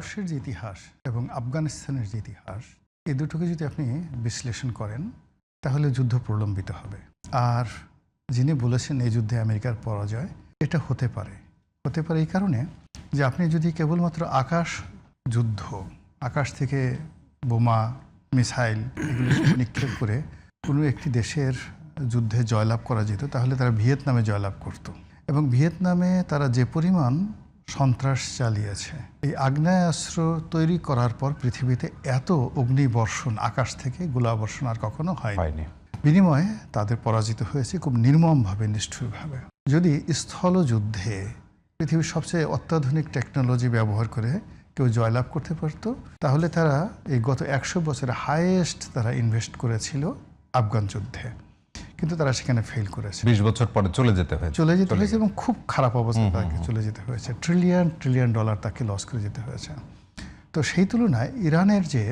পারস্যের যে ইতিহাস এবং আফগানিস্তানের যে ইতিহাস এই দুটোকে যদি আপনি বিশ্লেষণ করেন তাহলে যুদ্ধ প্রলম্বিত হবে। আর যিনি বলেছেন এই যুদ্ধে আমেরিকার পরাজয়, এটা হতে পারে এই কারণে যে আপনি যদি কেবলমাত্র আকাশ যুদ্ধ, আকাশ থেকে বোমা মিসাইল এগুলো নিক্ষেপ করে কোনো একটি দেশের যুদ্ধে জয়লাভ করা যেত, তাহলে তারা ভিয়েতনামে জয়লাভ করত। এবং ভিয়েতনামে তারা যে পরিমাণ সন্ত্রাস চালিয়েছে, এই আগ্নেয়াস্ত্র তৈরি করার পর পৃথিবীতে এত অগ্নিবর্ষণ আকাশ থেকে গোলাবর্ষণ আর কখনো হয়নি। বিনিময়ে তাদের পরাজিত হয়েছে খুব নির্মমভাবে, নিষ্ঠুরভাবে। যদি স্থল যুদ্ধে পৃথিবীর সবচেয়ে অত্যাধুনিক টেকনোলজি ব্যবহার করে কেউ জয়লাভ করতে পারত, তাহলে তারা এই গত 100 বছরে হাইয়েস্ট তারা ইনভেস্ট করেছিল আফগান যুদ্ধে, কিন্তু তারা সেখানে ফেল করেছে। 20 বছর পরে চলে যেতে হয়েছে এবং খুব খারাপ অবস্থা তাকে চলে যেতে হয়েছে। ট্রিলিয়ন ডলার তাকে লস করে যেতে হয়েছে। তো সেই তুলনায় ইরানের যে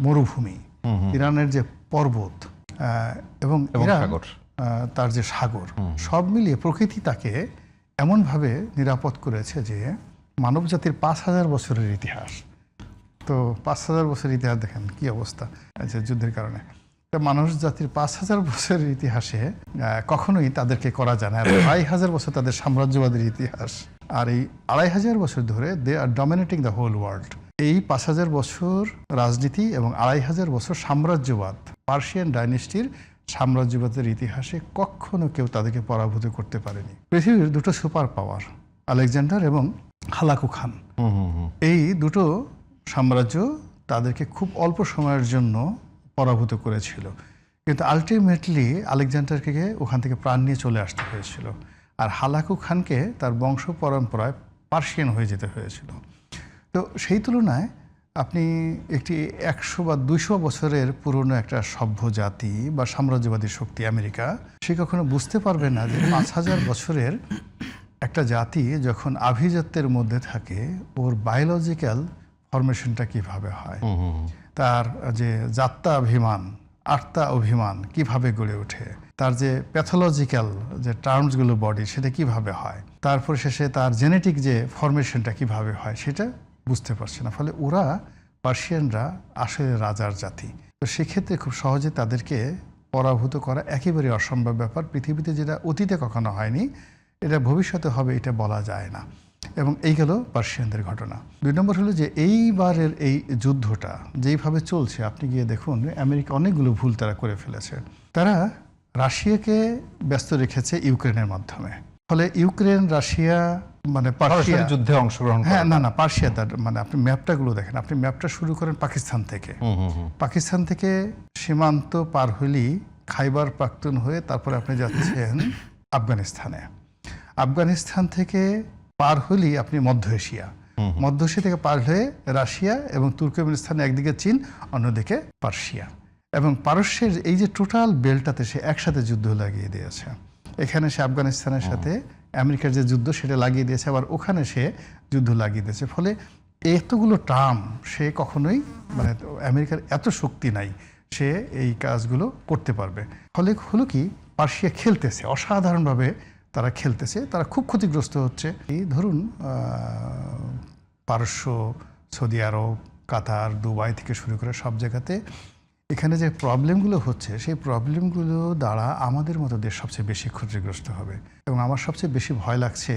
মরুভূমি, ইরানের যে পর্বত এবং তার যে সাগর, সব মিলিয়ে প্রকৃতি তাকে এমনভাবে নিরাপদ করেছে যে মানব জাতির 5000 বছরের ইতিহাস, তো 5000 বছরের ইতিহাস দেখেন কি অবস্থা আছে যুদ্ধের কারণে। মানুষ জাতির 5000 বছরের ইতিহাসে কখনোই তাদেরকে করা যায় না। 2500 বছর তাদের সাম্রাজ্যবাদের ইতিহাস, আর এই 2500 বছর ধরে they are dominating the whole world. এই 5000 বছর রাজনীতি এবং 2500 বছর সাম্রাজ্যবাদ, পার্সিয়ান ডাইনেস্টির সাম্রাজ্যবাদের ইতিহাসে কখনো কেউ তাদেরকে পরাভূত করতে পারেনি। পৃথিবীর দুটো সুপার পাওয়ার, আলেকজান্ডার এবং হালাকু খান, এই দুটো সাম্রাজ্য তাদেরকে খুব অল্প সময়ের জন্য পরাভূত করেছিল, কিন্তু আলটিমেটলি আলেকজান্ডারকে ওখান থেকে প্রাণ নিয়ে চলে আসতে হয়েছিল, আর হালাকু খানকে তার বংশ পরম্পরায় পার্সিয়ান হয়ে যেতে হয়েছিল। তো সেই তুলনায় আপনি একটি 100 বা 200 বছরের পুরনো একটা সভ্য জাতি বা সাম্রাজ্যবাদী শক্তি আমেরিকা, সে কখনো বুঝতে পারবে না যে 5000 বছরের একটা জাতি যখন আভিজাত্যের মধ্যে থাকে, ওর বায়োলজিক্যাল ফরমেশনটা কিভাবে হয়, তার যে যাত্রাভিমান, আত্মা অভিমান কিভাবে গড়ে ওঠে, তার যে প্যাথোলজিক্যাল যে টার্মসগুলো বডি সেটা কিভাবে হয়, তারপর শেষে তার জেনেটিক যে ফরমেশনটা কিভাবে হয়, সেটা বুঝতে পারছে না। ফলে ওরা পার্সিয়ানরা আসলে রাজার জাতি। তো সেক্ষেত্রে খুব সহজে তাদেরকে পরাভূত করা একেবারে অসম্ভব ব্যাপার। পৃথিবীতে যেটা অতীতে কখনো হয়নি, এটা ভবিষ্যতে হবে এটা বলা যায় না। এবং এই গেল পার্সিয়ানদের ঘটনা। 2 নম্বর হলো যে এইবারের এই যুদ্ধটা যেইভাবে চলছে, আপনি গিয়ে দেখুন আমেরিকা অনেকগুলো ভুল তারা করে ফেলেছে। তারা রাশিয়াকে ব্যস্ত রেখেছে ইউক্রেনের মাধ্যমে। ফলে ইউক্রেন রাশিয়া মানে পার্সিয়া যুদ্ধে অংশগ্রহণ, হ্যাঁ না পার্সিয়া, তার মানে আপনি ম্যাপটাগুলো দেখেন, আপনি ম্যাপটা শুরু করেন পাকিস্তান থেকে সীমান্ত পার হলেই খাইবার পাখতুন হয়ে তারপরে আপনি যাচ্ছেন আফগানিস্তান থেকে পার হলেই আপনি মধ্য এশিয়া থেকে পার হয়ে রাশিয়া এবং তুর্কমেনিস্তান, একদিকে চীন, অন্যদিকে পার্সিয়া। এবং পারস্যের এই যে টোটাল বেল্টটাতে সে একসাথে যুদ্ধ লাগিয়ে দিয়েছে। এখানে সে আফগানিস্তানের সাথে আমেরিকার যে যুদ্ধ সেটা লাগিয়ে দিয়েছে, আবার ওখানে সে যুদ্ধ লাগিয়ে দিয়েছে। ফলে এতগুলো টার্ম সে কখনোই, মানে আমেরিকার এত শক্তি নাই সে এই কাজগুলো করতে পারবে। ফলে হলো কি, পার্সিয়া খেলতেছে অসাধারণভাবে, তারা খেলতেছে, তারা খুব ক্ষতিগ্রস্ত হচ্ছে। এই ধরুন পারস্য, সৌদি আরব, কাতার, দুবাই থেকে শুরু করে সব জায়গাতে এখানে যে প্রবলেমগুলো হচ্ছে, সেই প্রবলেমগুলো দ্বারা আমাদের মতো দেশ সবচেয়ে বেশি ক্ষতিগ্রস্ত হবে। এবং আমার সবচেয়ে বেশি ভয় লাগছে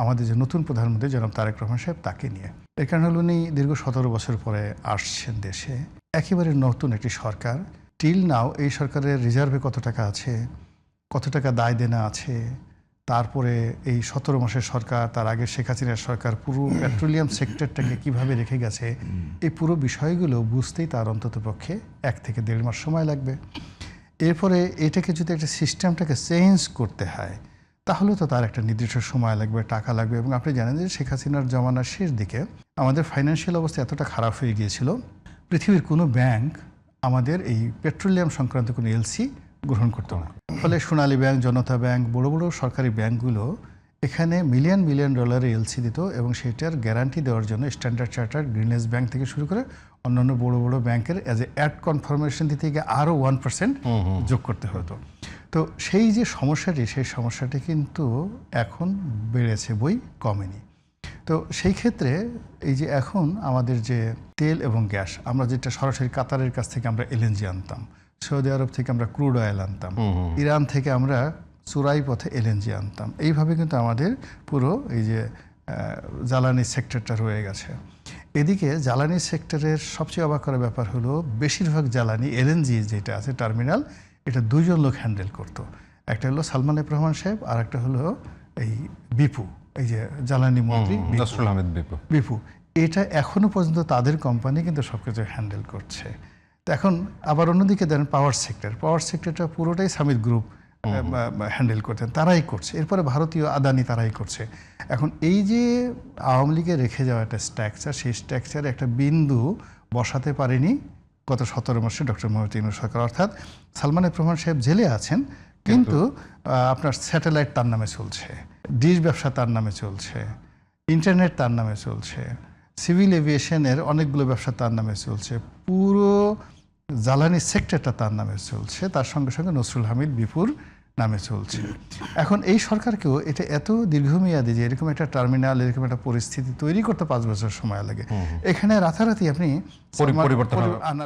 আমাদের যে নতুন প্রধানমন্ত্রী জনাব তারেক রহমান সাহেব, তাকে নিয়ে। এর কারণ হলো উনি দীর্ঘ 17 বছর পরে আসছেন দেশে, একেবারে নতুন একটি সরকার। টিল নাও এই সরকারের রিজার্ভে কত টাকা আছে, কত টাকা দায় দেনা আছে, তারপরে এই 17 মাসের সরকার, তার আগে শেখ হাসিনার সরকার পুরো পেট্রোলিয়াম সেক্টরটাকে কিভাবে রেখে গেছে, এই পুরো বিষয়গুলো বুঝতেই তার অন্তত পক্ষে 1 থেকে 1.5 মাস সময় লাগবে। এরপরে এটাকে যদি একটা সিস্টেমটাকে চেঞ্জ করতে হয়, তাহলে তো তার একটা নির্দিষ্ট সময় লাগবে, টাকা লাগবে। এবং আপনি জানেন যে শেখ হাসিনার জমানার শেষ দিকে আমাদের ফাইন্যান্সিয়াল অবস্থা এতটা খারাপ হয়ে গিয়েছিল, পৃথিবীর কোনো ব্যাংক আমাদের এই পেট্রোলিয়াম সংক্রান্ত কোনো এলসি গ্রহণ করতো না। ফলে সোনালী ব্যাংক, জনতা ব্যাংক, বড় বড় সরকারি ব্যাংকগুলো এখানে মিলিয়ন ডলারের এলসি দিত, এবং সেটার গ্যারান্টি দেওয়ার জন্য স্ট্যান্ডার্ড চার্টার্ড, গ্রিনেস ব্যাংক থেকে শুরু করে অন্যান্য বড় বড় ব্যাংকের অ্যাজ এ অ্যাড কনফার্মেশন দিতে গিয়ে আরও 1% যোগ করতে হতো। তো সেই যে সমস্যাটি, সেই সমস্যাটি কিন্তু এখন বেড়েছে, কমেনি। তো সেই ক্ষেত্রে এই যে এখন আমাদের যে তেল এবং গ্যাস, আমরা যেটা সরাসরি কাতারের কাছ থেকে আমরা এলএনজি আনতাম, সৌদি আরব থেকে আমরা ক্রুড অয়েল আনতাম, ইরান থেকে আমরা চোরাই পথে এলএনজি আনতাম, এইভাবে কিন্তু আমাদের পুরো এই যে জ্বালানি সেক্টরটা রয়ে গেছে। এদিকে জ্বালানি সেক্টরের সবচেয়ে অবাক করার ব্যাপার হলো বেশিরভাগ জ্বালানি এলএনজি যেটা আছে টার্মিনাল, এটা দুইজন লোক হ্যান্ডেল করতো। একটা হলো সালমান এফ রহমান সাহেব, আর একটা হলো এই বিপু, এই যে জ্বালানি মন্ত্রী নসরুল আহমেদ বিপু। এটা এখনো পর্যন্ত তাদের কোম্পানি কিন্তু সবকিছু হ্যান্ডেল করছে। তো এখন আবার অন্যদিকে দেন পাওয়ার সেক্টরটা পুরোটাই সামিট গ্রুপ হ্যান্ডেল করতেন, তারাই করছে। এরপরে ভারতীয় আদানি তারাই করছে। এখন এই যে আওয়ামী লীগে রেখে যাওয়া একটা স্ট্রাকচার, সেই স্ট্রাকচারে একটা বিন্দু বসাতে পারেনি গত 17 মাসে ডক্টর মোহাম্মদ ইউনূস সরকার। অর্থাৎ সালমান এফ রহমান সাহেব জেলে আছেন, কিন্তু আপনার স্যাটেলাইট তার নামে চলছে, ডিশ ব্যবসা তার নামে চলছে, ইন্টারনেট তার নামে চলছে, সিভিল এভিয়েশনের অনেকগুলো ব্যবসা তার নামে চলছে, পুরো জ্বালানি সেক্টরটা তার নামে চলছে, তার সঙ্গে সঙ্গে নসরুল হামিদ বিপুর নামে চলছে। এখন এই সরকারকেও এটা এত দীর্ঘমেয়াদী যে এরকম একটা টার্মিনাল, এরকম একটা পরিস্থিতি তৈরি করতে 5 বছর সময় লাগে, এখানে রাতারাতি আপনি পরিবর্তন আনার